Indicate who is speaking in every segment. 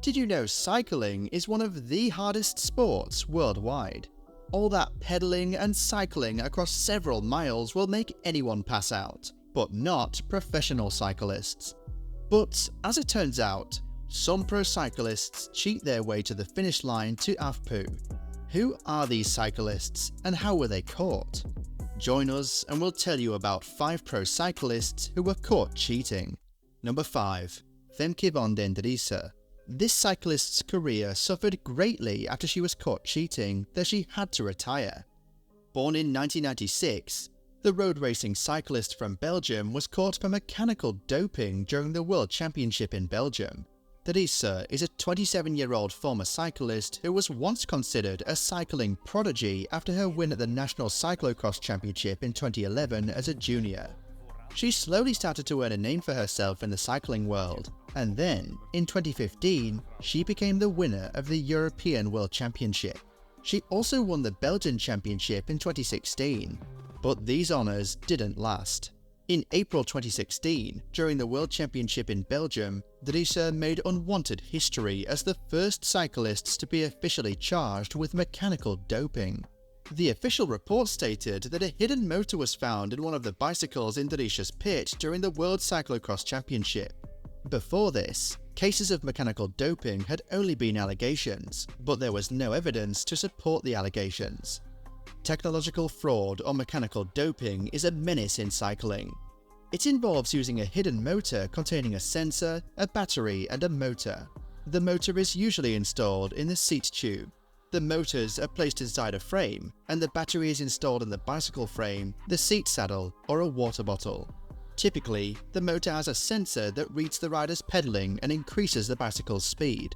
Speaker 1: Did you know cycling is one of the hardest sports worldwide? All that pedaling and cycling across several miles will make anyone pass out, but not professional cyclists. But as it turns out, some pro cyclists cheat their way to the finish line to AFPU. Who are these cyclists and how were they caught? Join us and we'll tell you about 5 pro cyclists who were caught cheating. Number 5. Femke Van Den Driessche. This cyclist's career suffered greatly after she was caught cheating that she had to retire. Born in 1996, the road racing cyclist from Belgium was caught for mechanical doping during the World Championship in Belgium. Driessche is a 27-year-old former cyclist who was once considered a cycling prodigy after her win at the National Cyclocross Championship in 2011 as a junior. She slowly started to earn a name for herself in the cycling world, and then, in 2015, she became the winner of the European World Championship. She also won the Belgian Championship in 2016, but these honours didn't last. In April 2016, during the World Championship in Belgium, Driessche made unwanted history as the first cyclists to be officially charged with mechanical doping. The official report stated that a hidden motor was found in one of the bicycles in Driessche's pit during the World Cyclocross Championship. Before this, cases of mechanical doping had only been allegations, but there was no evidence to support the allegations. Technological fraud or mechanical doping is a menace in cycling. It involves using a hidden motor containing a sensor, a battery, and a motor. The motor is usually installed in the seat tube. The motors are placed inside a frame, and the battery is installed in the bicycle frame, the seat saddle, or a water bottle. Typically, the motor has a sensor that reads the rider's pedaling and increases the bicycle's speed.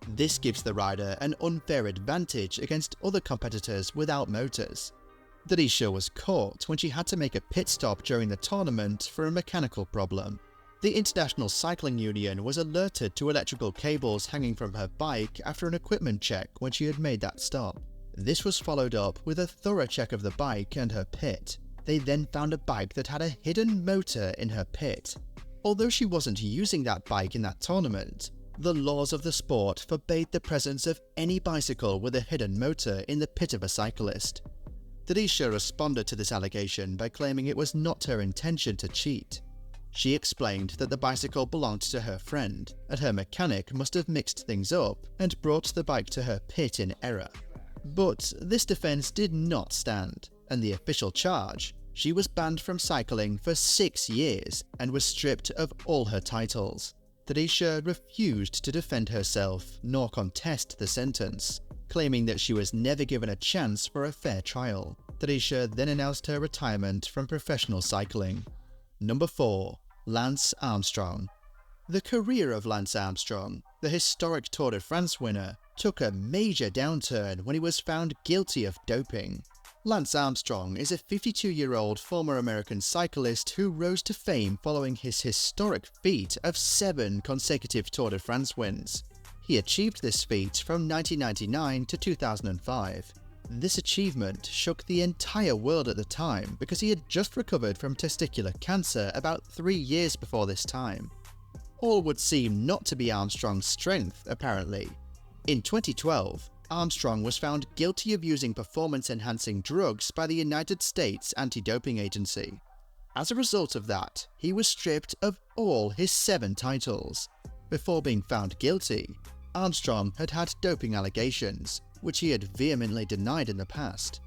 Speaker 1: This gives the rider an unfair advantage against other competitors without motors. Driessche was caught when she had to make a pit stop during the tournament for a mechanical problem. The International Cycling Union was alerted to electrical cables hanging from her bike after an equipment check when she had made that stop. This was followed up with a thorough check of the bike and her pit. They then found a bike that had a hidden motor in her pit. Although she wasn't using that bike in that tournament, the laws of the sport forbade the presence of any bicycle with a hidden motor in the pit of a cyclist. Driessche responded to this allegation by claiming it was not her intention to cheat. She explained that the bicycle belonged to her friend, and her mechanic must have mixed things up and brought the bike to her pit in error. But this defense did not stand, and the official charge: she was banned from cycling for 6 years and was stripped of all her titles. Driessche refused to defend herself nor contest the sentence, claiming that she was never given a chance for a fair trial. Driessche then announced her retirement from professional cycling. Number 4. Lance Armstrong. The career of Lance Armstrong, the historic Tour de France winner, took a major downturn when he was found guilty of doping. Lance Armstrong is a 52-year-old former American cyclist who rose to fame following his historic feat of 7 consecutive Tour de France wins. He achieved this feat from 1999 to 2005. This achievement shook the entire world at the time because he had just recovered from testicular cancer about 3 years before this time. All would seem not to be Armstrong's strength, apparently. In 2012, Armstrong was found guilty of using performance-enhancing drugs by the United States Anti-Doping Agency. As a result of that, he was stripped of all his 7 titles. Before being found guilty, Armstrong had had doping allegations, which he had vehemently denied in the past.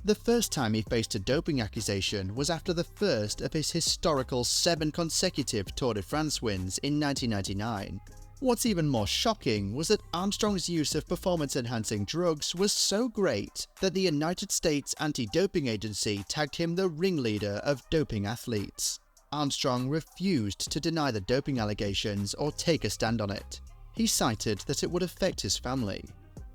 Speaker 1: The first time he faced a doping accusation was after the first of his historical 7 consecutive Tour de France wins in 1999. What's even more shocking was that Armstrong's use of performance-enhancing drugs was so great that the United States Anti-Doping Agency tagged him the ringleader of doping athletes. Armstrong refused to deny the doping allegations or take a stand on it. He cited that it would affect his family.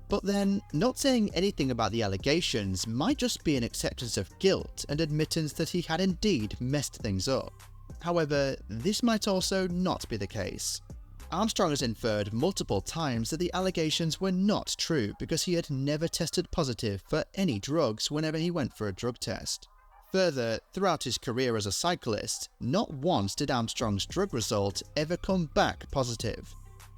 Speaker 1: But then, not saying anything about the allegations might just be an acceptance of guilt and admittance that he had indeed messed things up. However, this might also not be the case. Armstrong has inferred multiple times that the allegations were not true because he had never tested positive for any drugs whenever he went for a drug test. Further, throughout his career as a cyclist, not once did Armstrong's drug result ever come back positive.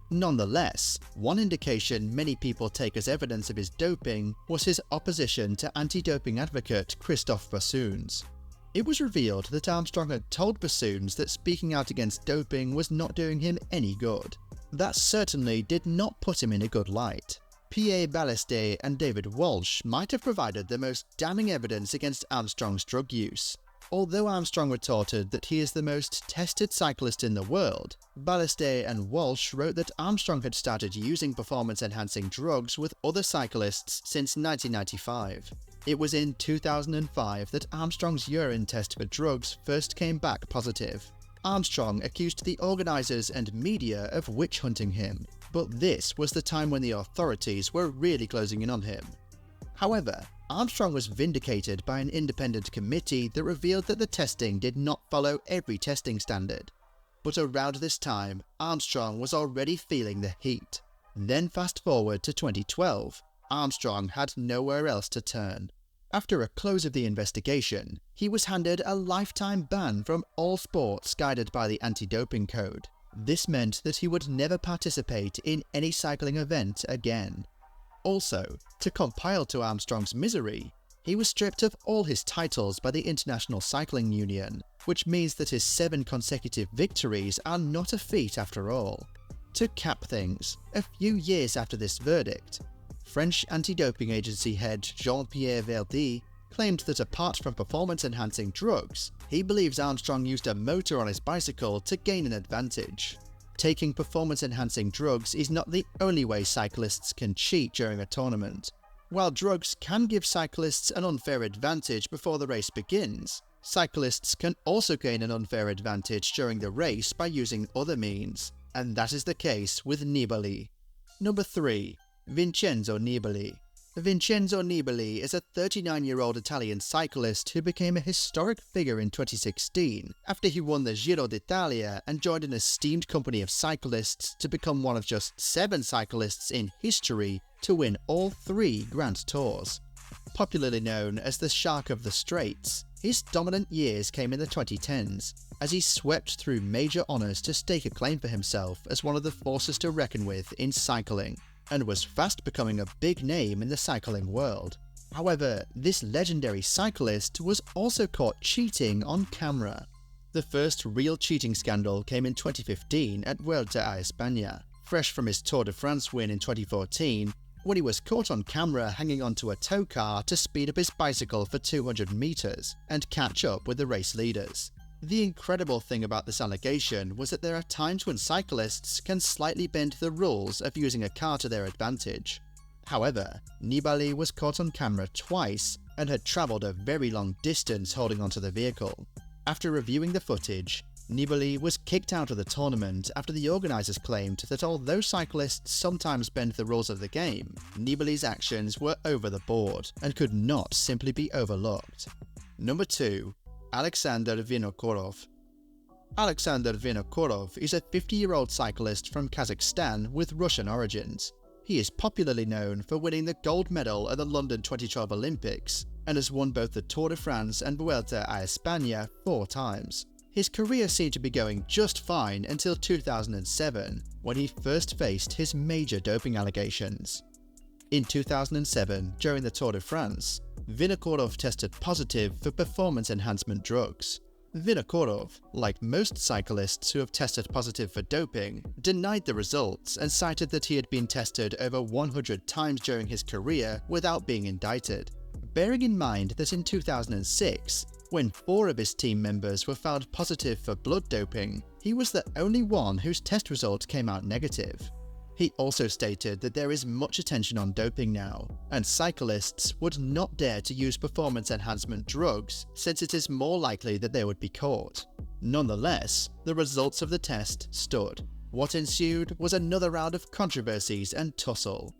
Speaker 1: Nonetheless, one indication many people take as evidence of his doping was his opposition to anti-doping advocate Christophe Bassoons. It was revealed that Armstrong had told Bassoons that speaking out against doping was not doing him any good. That certainly did not put him in a good light. Pierre Balestet and David Walsh might have provided the most damning evidence against Armstrong's drug use. Although Armstrong retorted that he is the most tested cyclist in the world, Balestet and Walsh wrote that Armstrong had started using performance-enhancing drugs with other cyclists since 1995. It was in 2005 that Armstrong's urine test for drugs first came back positive. Armstrong accused the organisers and media of witch-hunting him, but this was the time when the authorities were really closing in on him. However, Armstrong was vindicated by an independent committee that revealed that the testing did not follow every testing standard. But around this time, Armstrong was already feeling the heat. Then fast forward to 2012, Armstrong had nowhere else to turn. After a close of the investigation, he was handed a lifetime ban from all sports guided by the anti-doping code. This meant that he would never participate in any cycling event again. Also, to compile to Armstrong's misery, he was stripped of all his titles by the International Cycling Union, which means that his 7 consecutive victories are not a feat after all. To cap things, a few years after this verdict, French anti-doping agency head Jean-Pierre Verdy claimed that apart from performance-enhancing drugs, he believes Armstrong used a motor on his bicycle to gain an advantage. Taking performance-enhancing drugs is not the only way cyclists can cheat during a tournament. While drugs can give cyclists an unfair advantage before the race begins, cyclists can also gain an unfair advantage during the race by using other means, and that is the case with Nibali. Number 3. Vincenzo Nibali. Vincenzo Nibali is a 39-year-old Italian cyclist who became a historic figure in 2016 after he won the Giro d'Italia and joined an esteemed company of cyclists to become one of just 7 cyclists in history to win all 3 Grand Tours. Popularly known as the Shark of the Straits, his dominant years came in the 2010s as he swept through major honours to stake a claim for himself as one of the forces to reckon with in cycling, and was fast becoming a big name in the cycling world. However, this legendary cyclist was also caught cheating on camera. The first real cheating scandal came in 2015 at Vuelta a España, fresh from his Tour de France win in 2014, when he was caught on camera hanging onto a tow car to speed up his bicycle for 200 meters and catch up with the race leaders. The incredible thing about this allegation was that there are times when cyclists can slightly bend the rules of using a car to their advantage. However, Nibali was caught on camera twice and had travelled a very long distance holding onto the vehicle. After reviewing the footage, Nibali was kicked out of the tournament after the organisers claimed that although cyclists sometimes bend the rules of the game, Nibali's actions were over the board and could not simply be overlooked. Number 2. Alexander Vinokourov. Alexander Vinokourov is a 50-year-old cyclist from Kazakhstan with Russian origins. He is popularly known for winning the gold medal at the London 2012 Olympics and has won both the Tour de France and Vuelta a España 4 times. His career seemed to be going just fine until 2007, when he first faced his major doping allegations. In 2007, during the Tour de France, Vinokourov tested positive for performance enhancement drugs. Vinokourov, like most cyclists who have tested positive for doping, denied the results and cited that he had been tested over 100 times during his career without being indicted. Bearing in mind that in 2006, when 4 of his team members were found positive for blood doping, he was the only one whose test result came out negative. He also stated that there is much attention on doping now, and cyclists would not dare to use performance enhancement drugs since it is more likely that they would be caught. Nonetheless, the results of the test stood. What ensued was another round of controversies and tussle.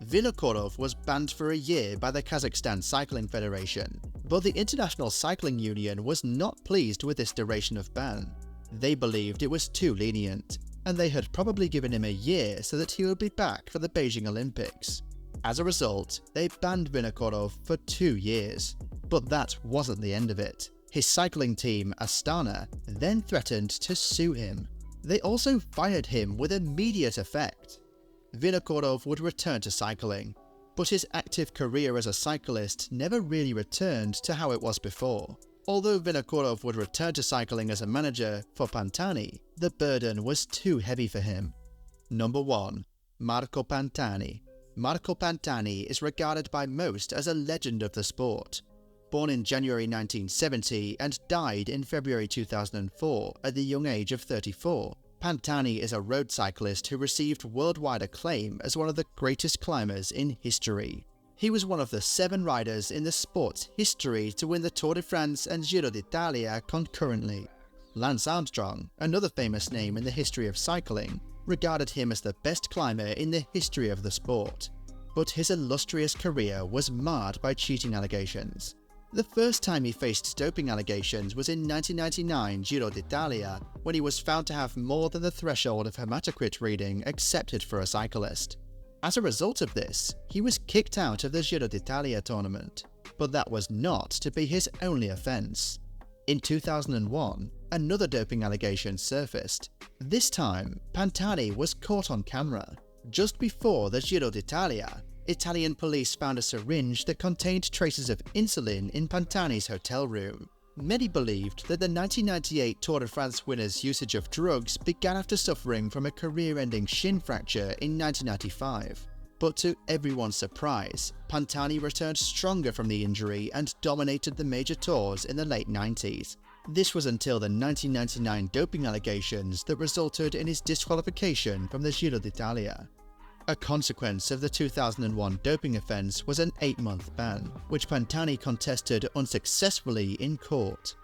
Speaker 1: Vinokourov was banned for a year by the Kazakhstan Cycling Federation, but the International Cycling Union was not pleased with this duration of ban. They believed it was too lenient, and they had probably given him a year so that he would be back for the Beijing Olympics. As a result, they banned Vinokourov for 2 years. But that wasn't the end of it. His cycling team, Astana, then threatened to sue him. They also fired him with immediate effect. Vinokourov would return to cycling, but his active career as a cyclist never really returned to how it was before. Although Vinokourov would return to cycling as a manager for Pantani, the burden was too heavy for him. Number 1. Marco Pantani. Marco Pantani is regarded by most as a legend of the sport. Born in January 1970 and died in February 2004 at the young age of 34, Pantani is a road cyclist who received worldwide acclaim as one of the greatest climbers in history. He was one of the 7 riders in the sport's history to win the Tour de France and Giro d'Italia concurrently. Lance Armstrong, another famous name in the history of cycling, regarded him as the best climber in the history of the sport. But his illustrious career was marred by cheating allegations. The first time he faced doping allegations was in 1999 Giro d'Italia, when he was found to have more than the threshold of hematocrit reading accepted for a cyclist. As a result of this, he was kicked out of the Giro d'Italia tournament. But that was not to be his only offence. In 2001, another doping allegation surfaced. This time, Pantani was caught on camera. Just before the Giro d'Italia, Italian police found a syringe that contained traces of insulin in Pantani's hotel room. Many believed that the 1998 Tour de France winner's usage of drugs began after suffering from a career-ending shin fracture in 1995. But to everyone's surprise, Pantani returned stronger from the injury and dominated the major tours in the late 90s. This was until the 1999 doping allegations that resulted in his disqualification from the Giro d'Italia. A consequence of the 2001 doping offence was an 8-month ban, which Pantani contested unsuccessfully in court.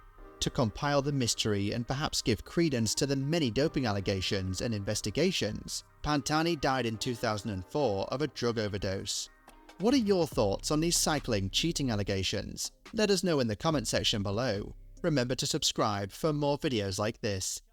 Speaker 1: To compile the mystery and perhaps give credence to the many doping allegations and investigations, Pantani died in 2004 of a drug overdose. What are your thoughts on these cycling cheating allegations? Let us know in the comment section below. Remember to subscribe for more videos like this.